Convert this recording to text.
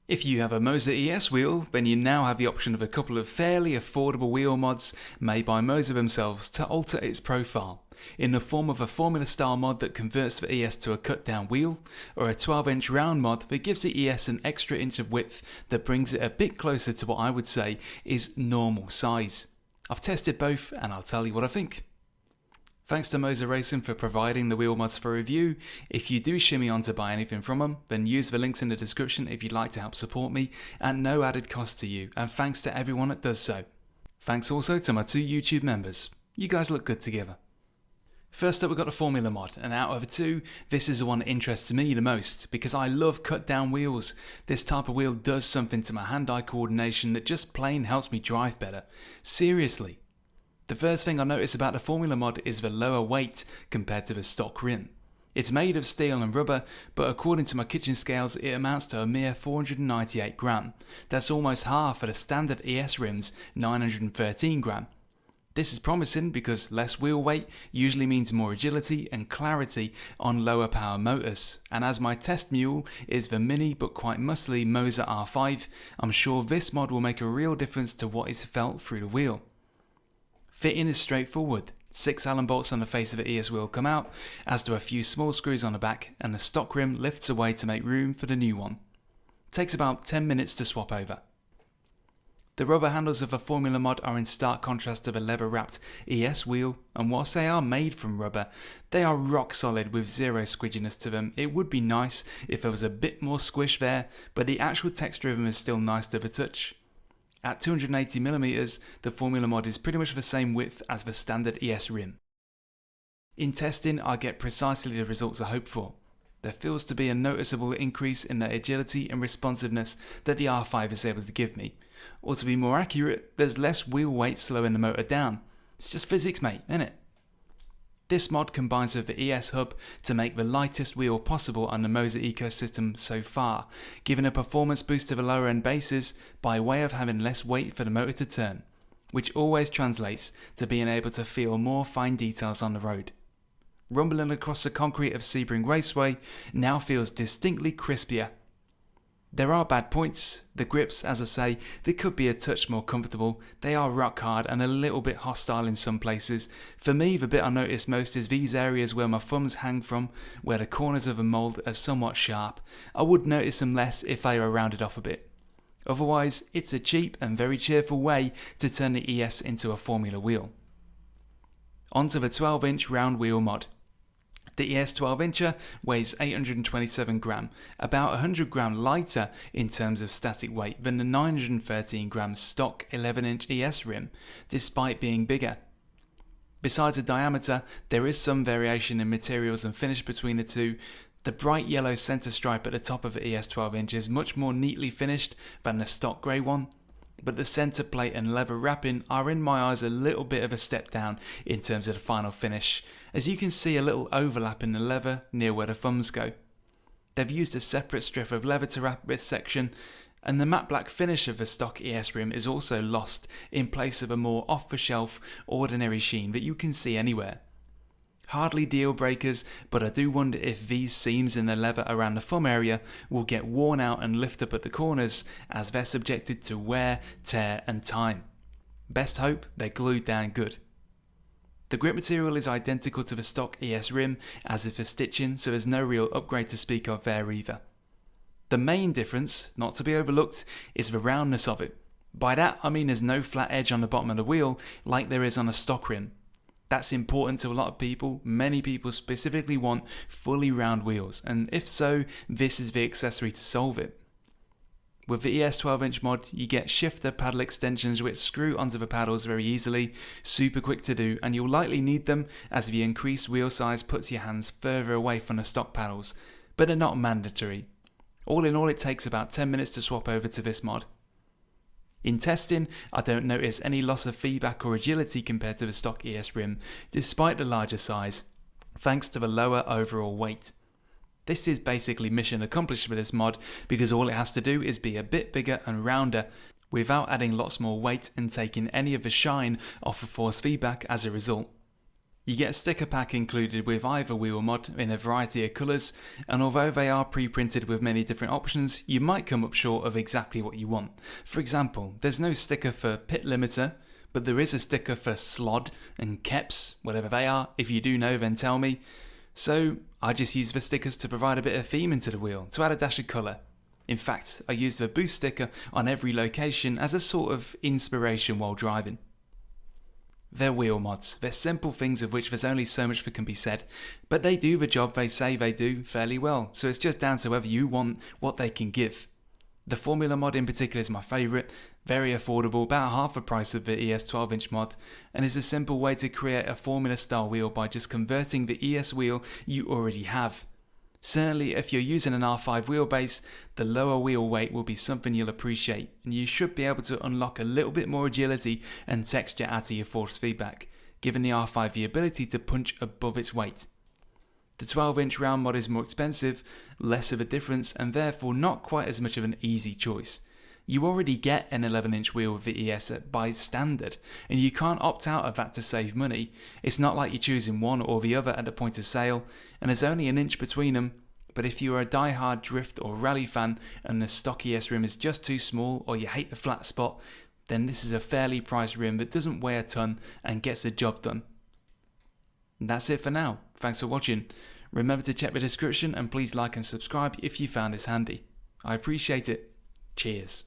If you have a Moza ES wheel, then you now have the option of a couple of fairly affordable wheel mods made by Moza themselves to alter its profile, in the form of a formula style mod that converts the ES to a cut down wheel, or a 12-inch round mod that gives the ES an extra inch of width that brings it a bit closer to what I would say is normal size. I've tested both and I'll tell you what I think. Thanks to Mozaracing for providing the wheel mods for review. If you do shimmy on to buy anything from them, then use the links in the description if you'd like to help support me, at no added cost to you, and thanks to everyone that does so. Thanks also to my 2 YouTube members. You guys look good together. First up, we've got the formula mod, and out of the 2, this is the one that interests me the most, because I love cut down wheels. This type of wheel does something to my hand-eye coordination that just plain helps me drive better. Seriously. The first thing I notice about the formula mod is the lower weight compared to the stock rim. It's made of steel and rubber, but according to my kitchen scales it amounts to a mere 498 gram. That's almost half of the standard ES rim's 913 gram. This is promising because less wheel weight usually means more agility and clarity on lower power motors, and as my test mule is the mini but quite muscly Moza R5, I'm sure this mod will make a real difference to what is felt through the wheel. Fitting is straightforward. 6 Allen bolts on the face of the ES wheel come out, as do a few small screws on the back, and the stock rim lifts away to make room for the new one. It takes about 10 minutes to swap over. The rubber handles of a formula mod are in stark contrast to the leather wrapped ES wheel, and whilst they are made from rubber, they are rock solid with zero squidginess to them. It would be nice if there was a bit more squish there, but the actual texture of them is still nice to the touch. At 280mm, the formula mod is pretty much the same width as the standard ES rim. In testing, I get precisely the results I hope for. There feels to be a noticeable increase in the agility and responsiveness that the R5 is able to give me. Or to be more accurate, there's less wheel weight slowing the motor down. It's just physics, mate, innit? This mod combines with the ES hub to make the lightest wheel possible on the Moza ecosystem so far, giving a performance boost to the lower end bases by way of having less weight for the motor to turn, which always translates to being able to feel more fine details on the road. Rumbling across the concrete of Sebring Raceway now feels distinctly crispier. There are bad points. The grips, as I say, they could be a touch more comfortable. They are rock hard and a little bit hostile in some places. For me, the bit I notice most is these areas where my thumbs hang from, where the corners of the mould are somewhat sharp. I would notice them less if they were rounded off a bit. Otherwise, it's a cheap and very cheerful way to turn the ES into a formula wheel. Onto the 12-inch round wheel mod. The ES 12-incher weighs 827 gram, about 100 gram lighter in terms of static weight than the 913 gram stock 11-inch ES rim, despite being bigger. Besides the diameter, there is some variation in materials and finish between the two. The bright yellow centre stripe at the top of the ES 12-inch is much more neatly finished than the stock grey one, but the centre plate and leather wrapping are in my eyes a little bit of a step down in terms of the final finish, as you can see a little overlap in the leather near where the thumbs go. They've used a separate strip of leather to wrap this section, and the matte black finish of the stock ES rim is also lost in place of a more off-the-shelf ordinary sheen that you can see anywhere. Hardly deal breakers, but I do wonder if these seams in the leather around the thumb area will get worn out and lift up at the corners as they're subjected to wear, tear and time. Best hope they're glued down good. The grip material is identical to the stock ES rim as if for stitching, so there's no real upgrade to speak of there either. The main difference, not to be overlooked, is the roundness of it. By that I mean there's no flat edge on the bottom of the wheel like there is on a stock rim. That's important to a lot of people. Many people specifically want fully round wheels, and if so, this is the accessory to solve it. With the ES 12-inch mod, you get shifter paddle extensions which screw onto the paddles very easily, super quick to do, and you'll likely need them as the increased wheel size puts your hands further away from the stock paddles, but they're not mandatory. All in all, it takes about 10 minutes to swap over to this mod. In testing, I don't notice any loss of feedback or agility compared to the stock ES rim, despite the larger size, thanks to the lower overall weight. This is basically mission accomplished with this mod because all it has to do is be a bit bigger and rounder without adding lots more weight and taking any of the shine off the force feedback as a result. You get a sticker pack included with either wheel mod in a variety of colours, and although they are pre-printed with many different options, you might come up short of exactly what you want. For example, there's no sticker for pit limiter, but there is a sticker for slod and keps, whatever they are. If you do know, then tell me. So I just use the stickers to provide a bit of theme into the wheel, to add a dash of colour. In fact, I use the boost sticker on every location as a sort of inspiration while driving. They're wheel mods. They're simple things of which there's only so much that can be said, but they do the job they say they do fairly well, so it's just down to whether you want what they can give. The Formula mod in particular is my favourite, very affordable, about half the price of the ES 12-inch mod, and is a simple way to create a Formula style wheel by just converting the ES wheel you already have. Certainly, if you're using an R5 wheelbase, the lower wheel weight will be something you'll appreciate, and you should be able to unlock a little bit more agility and texture out of your force feedback, giving the R5 the ability to punch above its weight. The 12-inch round mod is more expensive, less of a difference, and therefore not quite as much of an easy choice. You already get an 11-inch wheel with the ES by standard, and you can't opt out of that to save money. It's not like you're choosing one or the other at the point of sale, and there's only an inch between them. But if you are a die-hard drift or rally fan and the stock ES rim is just too small or you hate the flat spot, then this is a fairly priced rim that doesn't weigh a ton and gets the job done. And that's it for now. Thanks for watching. Remember to check the description and please like and subscribe if you found this handy. I appreciate it. Cheers.